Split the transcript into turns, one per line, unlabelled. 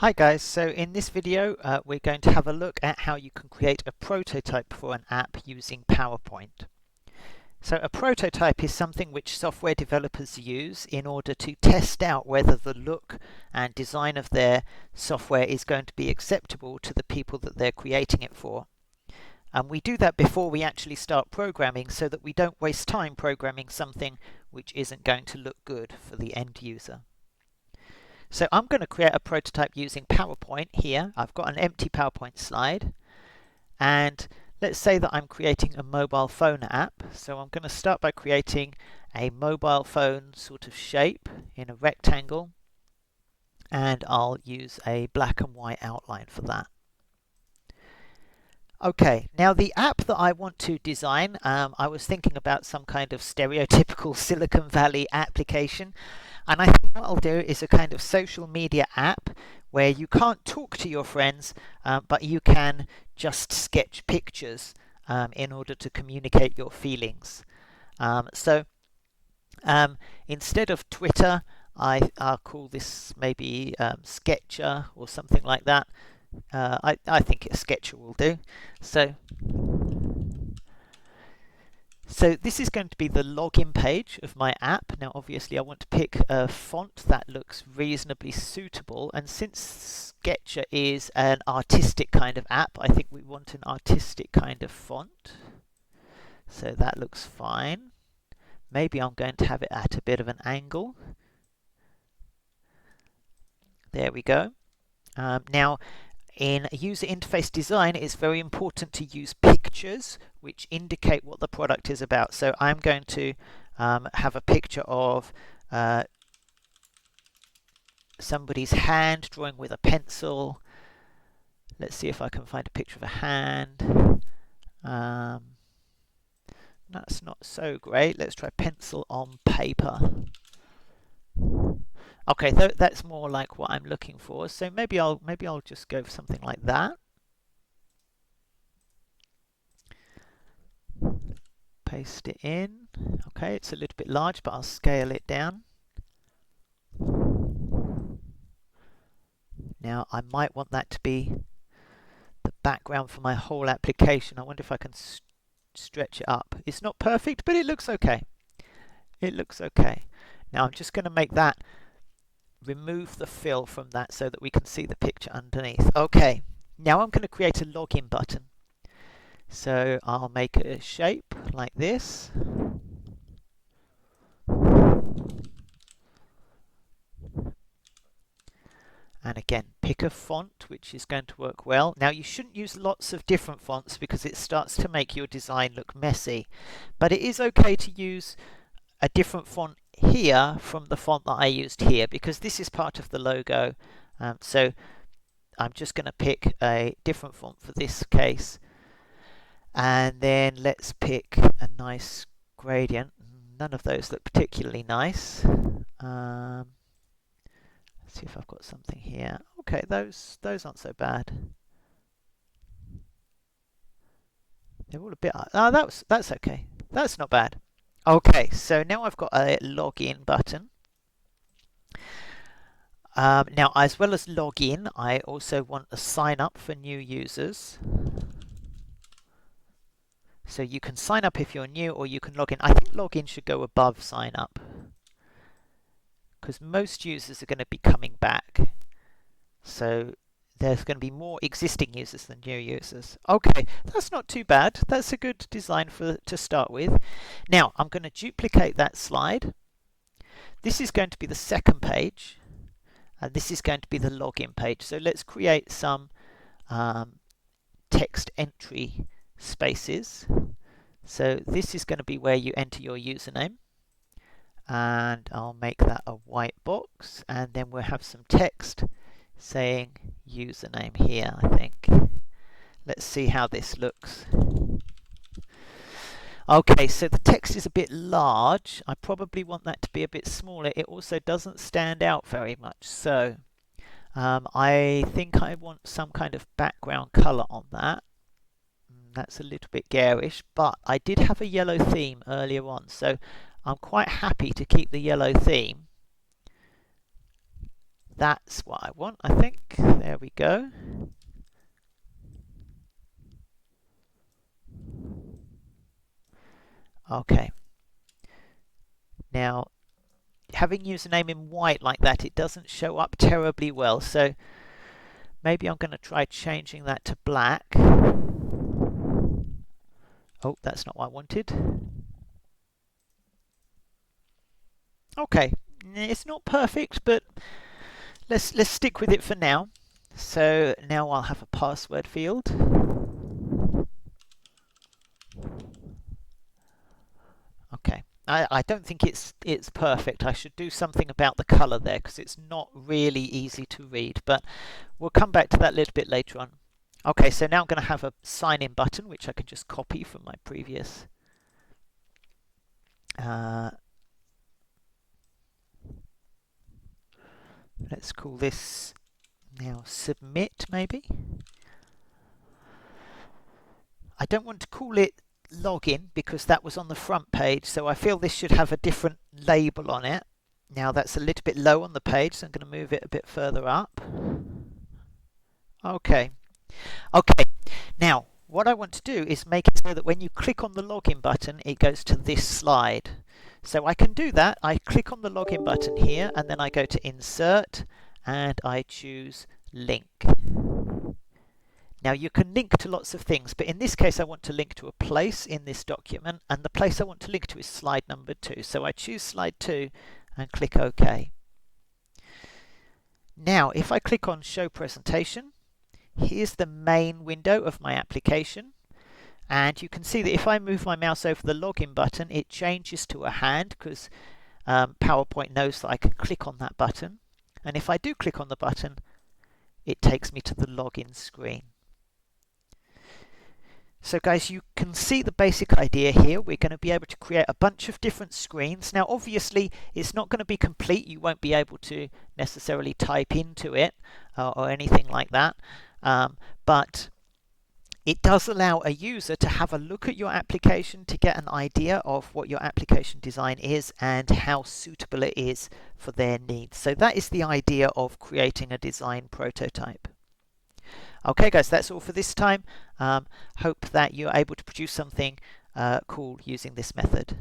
Hi guys, so in this video we're going to have a look at how you can create a prototype for an app using PowerPoint. So a prototype is something which software developers use in order to test out whether the look and design of their software is going to be acceptable to the people that they're creating it for. And we do that before we actually start programming so that we don't waste time programming something which isn't going to look good for the end user. So I'm going to create a prototype using PowerPoint here. I've got an empty PowerPoint slide. And let's say that I'm creating a mobile phone app. So I'm going to start by creating a mobile phone sort of shape in a rectangle. And I'll use a black and white outline for that. Okay, now the app that I want to design, I was thinking about some kind of stereotypical Silicon Valley application. And I think what I'll do is a kind of social media app where you can't talk to your friends, but you can just sketch pictures in order to communicate your feelings. Instead of Twitter, I'll call this maybe Sketcher or something like that. I think a Sketcher will do. So this is going to be the login page of my app. Now obviously I want to pick a font that looks reasonably suitable, and since Sketcher is an artistic kind of app, I think we want an artistic kind of font. So that looks fine. Maybe I'm going to have it at a bit of an angle. There we go. Now in user interface design, it's very important to use pictures which indicate what the product is about. So I'm going to have a picture of somebody's hand drawing with a pencil. Let's see if I can find a picture of a hand. That's not so great. Let's try pencil on paper. Okay, that's more like what I'm looking for. So maybe I'll just go for something like that. Paste it in. Okay, it's a little bit large, but I'll scale it down. Now I might want that to be the background for my whole application. I wonder if I can stretch it up. It's not perfect, but it looks okay. It looks okay. Now I'm just going to make that, remove the fill from that so that we can see the picture underneath. Okay, now I'm going to create a login button. So I'll make a shape like this. And again, pick a font which is going to work well. Now you shouldn't use lots of different fonts because it starts to make your design look messy. But it is okay to use a different font here from the font that I used here, because this is part of the logo. So I'm just going to pick a different font for this case. And then let's pick a nice gradient. None of those look particularly nice. Let's see if I've got something here. Okay, those aren't so bad. They're all a bit. Oh, that's okay. That's not bad. Okay, so now I've got a login button. Now, as well as login, I also want a sign up for new users. So you can sign up if you're new, or you can log in. I think login should go above sign up, because most users are going to be coming back. So there's going to be more existing users than new users. Okay, that's not too bad. That's a good design to start with. Now I'm going to duplicate that slide. This is going to be the second page, and this is going to be the login page. So let's create some text entry spaces. So this is going to be where you enter your username, and I'll make that a white box, and then we'll have some text saying username here, I think. Let's see how this looks. Okay, so the text is a bit large. I probably want that to be a bit smaller. It also doesn't stand out very much. So I think I want some kind of background color on that. That's a little bit garish, but I did have a yellow theme earlier on, so I'm quite happy to keep the yellow theme. That's what I want, I think. There we go. Okay. Now, having username in white like that, it doesn't show up terribly well. So maybe I'm going to try changing that to black. Oh, that's not what I wanted. Okay, it's not perfect, but let's stick with it for now. So now I'll have a password field. Okay. I don't think it's perfect. I should do something about the color there because it's not really easy to read, but we'll come back to that a little bit later on. Okay, so now I'm going to have a sign in button which I can just copy from my previous let's call this now submit maybe. I don't want to call it login because that was on the front page, so I feel this should have a different label on it. Now that's a little bit low on the page, so I'm going to move it a bit further up. Okay. Now what I want to do is make it so that when you click on the login button it goes to this slide. So I can do that. I click on the login button here and then I go to insert and I choose link. Now you can link to lots of things, but in this case I want to link to a place in this document, and the place I want to link to is slide number 2. So I choose slide 2 and click OK. Now if I click on show presentation, here's the main window of my application, and you can see that if I move my mouse over the login button it changes to a hand because PowerPoint knows that I can click on that button, and if I do click on the button it takes me to the login screen. So guys, you can see the basic idea here. We're going to be able to create a bunch of different screens. Now obviously it's not going to be complete. You won't be able to necessarily type into it or anything like that. But it does allow a user to have a look at your application to get an idea of what your application design is and how suitable it is for their needs. So that is the idea of creating a design prototype. Okay guys, that's all for this time. Hope that you're able to produce something cool using this method.